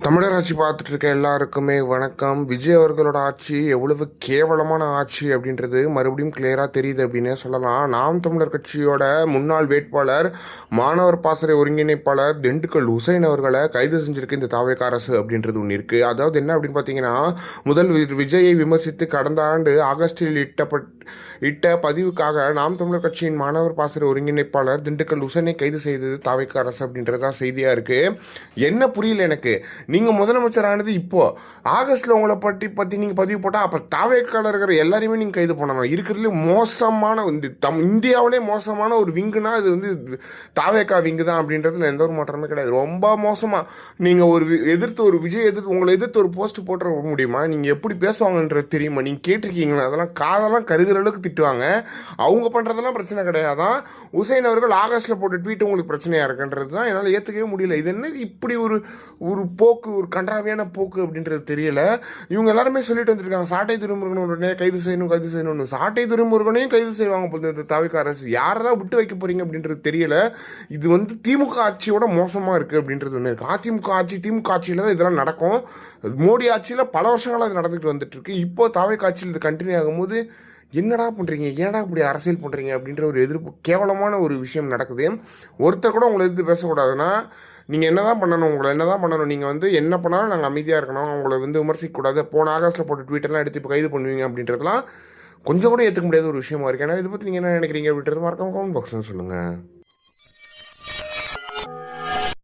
தமிழர் ஆட்சி பார்த்துட்டு இருக்க எல்லாருக்குமே வணக்கம். விஜய் அவர்களோட ஆட்சி எவ்வளவு கேவலமான ஆட்சி அப்படின்றது மறுபடியும் கிளியராக தெரியுது அப்படின்னே சொல்லலாம். நாம் தமிழர் கட்சியோட முன்னாள் வேட்பாளர், மாணவர் பாசறை ஒருங்கிணைப்பாளர் திண்டுக்கல் உசைன் அவர்களை கைது செஞ்சிருக்கு இந்த தாவேக அரசு அப்படின்றது ஒன்று இருக்குது. அதாவது என்ன அப்படின்னு பார்த்தீங்கன்னா, முதல் விஜயை விமர்சித்து கடந்த ஆண்டு ஆகஸ்டில் இட்ட பதிவுக்காக நாம் தமிழர் கட்சியின் மாணவர் பாசறை ஒருங்கிணைப்பாளர் திண்டுக்கல் உசைனை கைது செய்தது தாவேக அரசு அப்படின்றதான் செய்தியாக இருக்குது. என்ன புரியல எனக்கு, நீங்கள் முதலமைச்சர் ஆனது இப்போ ஆகஸ்ட்டில் உங்களை பற்றி நீங்கள் பதிவு போட்டால் அப்போ தாவேக்கால இருக்கிற எல்லாரையுமே நீங்கள் கைது பண்ணணும். இருக்கிறதுலே மோசமான இந்தியாவிலே மோசமான ஒரு விங்குனா இது வந்து தாவேக்கா விங்கு தான் அப்படின்றதுல எந்த ஒரு மாற்றமே கிடையாது. ரொம்ப மோசமாக நீங்கள் ஒரு விஜய் உங்களை எதிர்த்து ஒரு போஸ்ட் போட்டு முடியுமா? நீங்கள் எப்படி பேசுவாங்கன்றது தெரியுமா? நீங்கள் கேட்டிருக்கீங்களா? அதெல்லாம் காதெல்லாம் கருகிற அளவுக்கு திட்டுவாங்க. அவங்க பண்ணுறதெல்லாம் பிரச்சனை கிடையாதான். உசைன் அவர்கள் ஆகஸ்ட்டில் போட்ட ட்வீட் உங்களுக்கு பிரச்சனையாக இருக்குன்றது தான் என்னால் ஏற்றுக்கவே முடியல. இது என்ன இப்படி ஒரு ஒரு போக்கு, ஒரு கன்றாவியான போக்கு அப்படின்றது தெரியல. இவங்க எல்லாருமே சொல்லிட்டு வந்துருக்காங்க, சாட்டை துறைமுருகனை கைது செய்யணும்னு. சாட்டை துறைமுருகனையும் கைது செய்வாங்க போல தாவேகா அரசு. யாரை தான் விட்டு வைக்க போறீங்க அப்படின்றது தெரியல. இது வந்து திமுக ஆட்சியோட மோசமாக இருக்குது அப்படின்றது ஒன்று இருக்குது. திமுக ஆட்சியில் தான் இதெல்லாம் நடக்கும். மோடி ஆட்சியில் பல வருஷங்களாக அது நடந்துட்டு வந்துட்டு இருக்கு. இப்போ தாவேகா ஆட்சியில் இது கண்டினியூ ஆகும்போது என்னடா பண்ணுறீங்க, ஏன்டா இப்படி அரசியல் பண்ணுறீங்க அப்படின்ற ஒரு எதிர்ப்பு, கேவலமான ஒரு விஷயம் நடக்குது. ஒருத்தர் கூட உங்களை எதிர்த்து பேசக்கூடாதுன்னா நீங்கள் என்ன தான் பண்ணணும்? நீங்கள் வந்து என்ன பண்ணாலும் நாங்கள் அமைதியாக இருக்கணும், அவங்கள வந்து விமர்சிக்கக்கூடாது. போன ஆகஸ்ட்டில் போட்டு ட்வீட்டர்லாம் எடுத்து இப்போ கைது பண்ணுவீங்க அப்படின்றதுலாம் கொஞ்சம் கூட ஏற்றுக்க முடியாத ஒரு விஷயமா இருக்குது. ஏன்னா இதை பற்றி நீங்கள் என்ன நினைக்கிறீங்க அப்படின்றது மறக்காம கமெண்ட் பாக்ஸ்னு சொல்லுங்கள்.